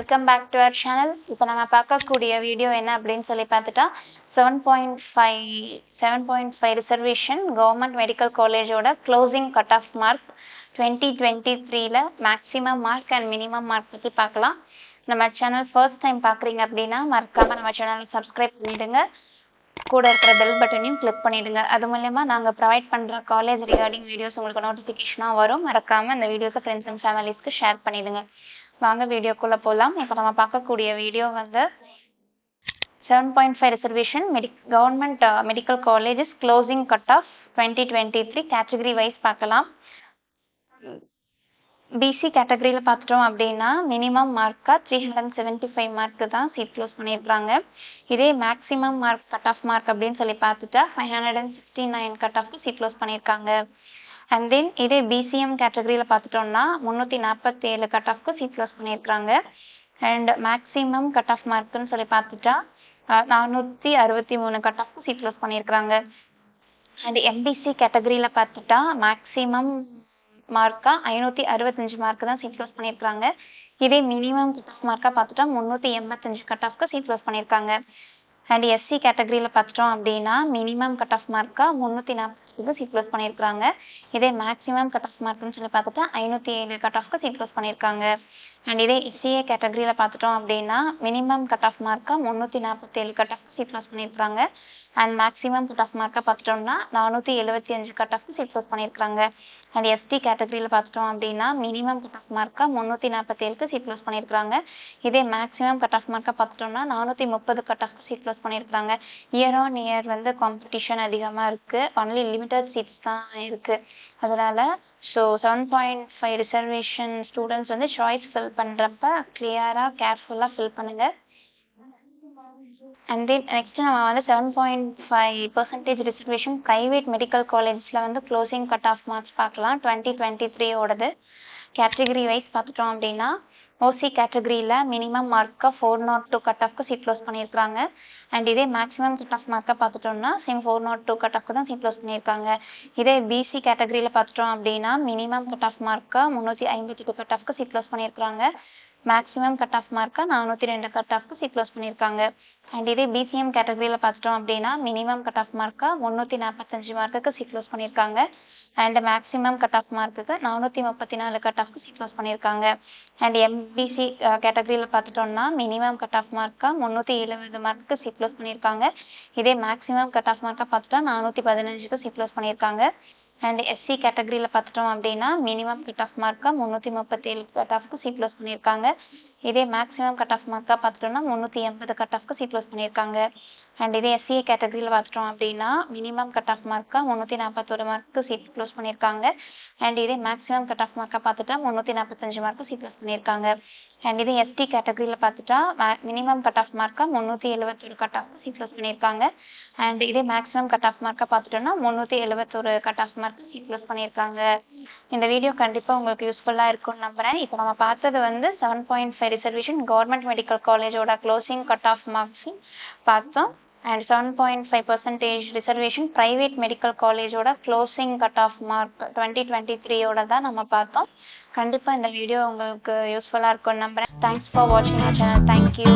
Welcome back to our channel. இப்போ நம்ம பார்க்கக்கூடிய வீடியோ என்ன அப்படின்னு சொல்லி பார்த்துட்டா 7.5 ரிசர்வேஷன் கவர்மெண்ட் மெடிக்கல் காலேஜோட க்ளோசிங் கட் ஆஃப் மார்க் 2023ல maximum mark and minimum mark பற்றி பார்க்கலாம். நம்ம சேனல் ஃபர்ஸ்ட் டைம் பார்க்குறீங்க அப்படின்னா மறக்காமல் நம்ம சேனலை சப்ஸ்கிரைப் பண்ணிவிடுங்க. கூட இருக்கிற பெல் பட்டனையும் கிளிக் பண்ணிவிடுங்க. அது மூலயமா நாங்கள் ப்ரொவைட் பண்ணுற காலேஜ் ரிகார்டிங் வீடியோஸ் உங்களுக்கு நோட்டிஃபிகேஷனாக வரும். மறக்காமல் இந்த வீடியோஸை ஃப்ரெண்ட்ஸ் அண்ட் ஃபேமிலிஸ்க்கு ஷேர் பண்ணிவிடுங்க. வாங்க வீடியோக்குள்ளே போகலாம். இப்போ நம்ம பார்க்கக்கூடிய வீடியோ வந்து 7.5 reservation government medical colleges closing cut off 2023 category wise பார்க்கலாம். பிசி கேட்டகரியில் பார்த்துட்டோம் அப்படின்னா மினிமம் மார்க்காக 375 மார்க்கு தான் சீட் க்ளோஸ் பண்ணியிருக்காங்க. இதே maximum mark cut off mark அப்படின்னு சொல்லி பார்த்துட்டா 569 கட் ஆஃப்க்கு சீட் க்ளோஸ் பண்ணியிருக்காங்க. அண்ட் தென் இதே பிசிஎம் கேட்டகரியில் பார்த்துட்டோம்னா 347 கட் ஆஃப்க்கு சீட் க்ளோஸ் பண்ணியிருக்காங்க. அண்ட் மேக்ஸிமம் கட் ஆஃப் மார்க்குன்னு சொல்லி பார்த்துட்டா 463 கட் ஆஃப்க்கு சீட் க்ளோஸ் பண்ணியிருக்காங்க. அண்ட் எம்பிசி கேட்டகரியில் பார்த்துட்டா மேக்ஸிமம் மார்க்காக 565 மார்க்கு தான் சீட் க்ளோஸ் பண்ணியிருக்காங்க. இதே மினிமம் கட் ஆஃப் மார்க்காக பார்த்துட்டா 385 கட் ஆஃப்க்கு சீட் க்ளோஸ் பண்ணியிருக்காங்க. அண்ட் எஸ்சி கேட்டகரியில் பார்த்துட்டோம் அப்படின்னா மினிமம் கட் ஆஃப் மார்க்காக 340 சீட் க்ளோஸ் பண்ணியிருக்காங்க. இதே மேக்ஸிமம் கட் ஆஃப் மார்க்குன்னு சொல்லி பார்த்துட்டா 507 கட் ஆஃப்க்கு சீட் க்ளோஸ் பண்ணியிருக்காங்க. அண்ட் இதே எஸ்சிஏ கேட்டகரியில் பார்த்துட்டோம் அப்படின்னா மினிமம் கட் ஆஃப் மார்க்காக 347 கட் ஆஃப்க்கு சீட் க்ளோஸ் பண்ணியிருக்காங்க. அண்ட் மேக்ஸிமம் கட் ஆஃப் மார்க்காக பார்த்துட்டோம்னா 475 கட் ஆஃப்க்கு சீட் க்ளோஸ் பண்ணியிருக்காங்க. அண்ட் எஸ்டி கேட்டகரியில் பார்த்துட்டோம் அப்படின்னா மினிமம் கட் ஆஃப் மார்க்காக 347க்கு சீட் க்ளோஸ் பண்ணியிருக்காங்க. இதே மேக்ஸிமம் கட் ஆஃப் மார்க்காக பார்த்துட்டோம்னா 430 கட் ஆஃப்க்கு சீட் க்ளோஸ் பண்ணியிருக்காங்க. இயர் ஆன் இயர் வந்து காம்படிஷன் அதிகமாக இருக்குது. ஒன்லி லிமிட்டட் சீட்ஸ் தான் இருக்குது. அதனால் 7.5 ரிசர்வேஷன் ஸ்டூடெண்ட்ஸ் வந்து சாய்ஸ் ஃபில் பண்ணுறப்ப கிளியராக கேர்ஃபுல்லாக ஃபில் பண்ணுங்கள். அண்ட் தென் நெக்ஸ்ட் நம்ம வந்து 7.5% ரிசர்வேஷன் ப்ரைவேட் மெடிக்கல் காலேஜஸில் வந்து க்ளோசிங் கட் ஆஃப் மார்க்ஸ் பார்க்கலாம். 2023ஓடது கேட்டகரி வைஸ் பார்த்துட்டோம் அப்படின்னா ஓசி கேட்டகரியில் மினிமம் மார்க்காக 402 கட் ஆஃப்க்கு சீட் க்ளோஸ் பண்ணியிருக்காங்க. அண்ட் இதே மேக்ஸிமம் கட் ஆஃப் மார்க்காக பார்த்துட்டோம்னா 402 கட் ஆஃப்க்கு தான் சீட் க்ளோஸ் பண்ணியிருக்காங்க. இதே பிசி கேட்டகரியில் பார்த்துட்டோம் அப்படின்னா மினிமம் கட் ஆஃப் மார்க்காக 358 கட் ஆஃப்க்கு சீட் க்ளோஸ் பண்ணியிருக்காங்க. மேக்ஸிமம் கட் ஆஃப் மார்க்காக 402 கட் ஆஃப்க்கு சீட் க்ளோஸ் பண்ணியிருக்காங்க. அண்ட் இதே பிசிஎம் கேட்டகரியில் பார்த்துட்டோம் அப்படின்னா மினிமம் கட் ஆஃப் மார்க்காக 345 மார்க்குக்கு சீட் க்ளோஸ் பண்ணியிருக்காங்க. அண்ட் மேக்ஸிமம் கட் ஆஃப் மார்க்குக்கு 434 கட் ஆஃப்க்கு சீட் க்ளோஸ் பண்ணியிருக்காங்க. அண்ட் எம்பிசி கேட்டகரியில் பார்த்துட்டோம்னா மினிமம் கட் ஆஃப் மார்க்காக 370 மார்க்குக்கு சீட் க்ளோஸ் பண்ணியிருக்காங்க. இதே மேக்ஸிமம் கட் ஆஃப் மார்க்காக பார்த்துட்டா 415க்கு சீட் க்ளோஸ் பண்ணியிருக்காங்க. அண்ட் எஸ்சி கேட்டகரியில் பார்த்துட்டோம் அப்படின்னா மினிமம் கட் ஆஃப் மார்க்காக 337 கட் ஆஃப்க்கு சீட் க்ளோஸ் பண்ணியிருக்காங்க. இதே மேக்ஸிமம் கட் ஆஃப் மார்க்காக பார்த்துட்டோம்னா 380 கட் ஆஃப்க்கு சீட் க்ளோஸ் பண்ணியிருக்காங்க. அண்ட் இதே எஸ்சிஏ கேட்டகரியில் பார்த்துட்டோம் அப்படின்னா மினிமம் கட் ஆஃப் மார்க்காக 341 மார்க்கு சீட் க்ளோஸ் பண்ணியிருக்காங்க. அண்ட் இதே மேக்ஸிமம் கட் ஆஃப் மார்க்காக பார்த்துட்டா 345 மார்க்கு சீட் க்ளோஸ் பண்ணியிருக்காங்க. அண்ட் இதே எஸ்டி கேட்டகரியில் பார்த்துட்டா மினிமம் கட் ஆஃப் மார்க்காக 371 கட் ஆஃப்க்கு சீட் க்ளோஸ் பண்ணியிருக்காங்க. அண்ட் இதே மேக்ஸிமம் கட் ஆஃப் மார்க்காக பார்த்துட்டோம்னா 371 cut off mark seat close பண்ணியிருக்காங்க. இந்த வீடியோ கண்டிப்பாக உங்களுக்கு யூஸ்ஃபுல்லாக இருக்கும்னு நம்புகிறேன். இப்போ நம்ம பார்த்தது வந்து 7.5 ரிசர்வேஷன் கவர்மெண்ட் மெடிக்கல் காலேஜோட க்ளோசிங் கட் ஆஃப் மார்க்ஸ் பார்த்தோம். அண்ட் 7.5% ரிசர்வேஷன் ப்ரைவேட் மெடிக்கல் காலேஜோட க்ளோசிங் கட் ஆஃப் மார்க் 2023ஓட தான் நம்ம பார்த்தோம். கண்டிப்பாக இந்த வீடியோ உங்களுக்கு யூஸ்ஃபுல்லாக இருக்கும்னு நம்புகிறேன். தேங்க்ஸ் ஃபார் வாட்சிங் அவர் சேனல். தேங்க்யூ.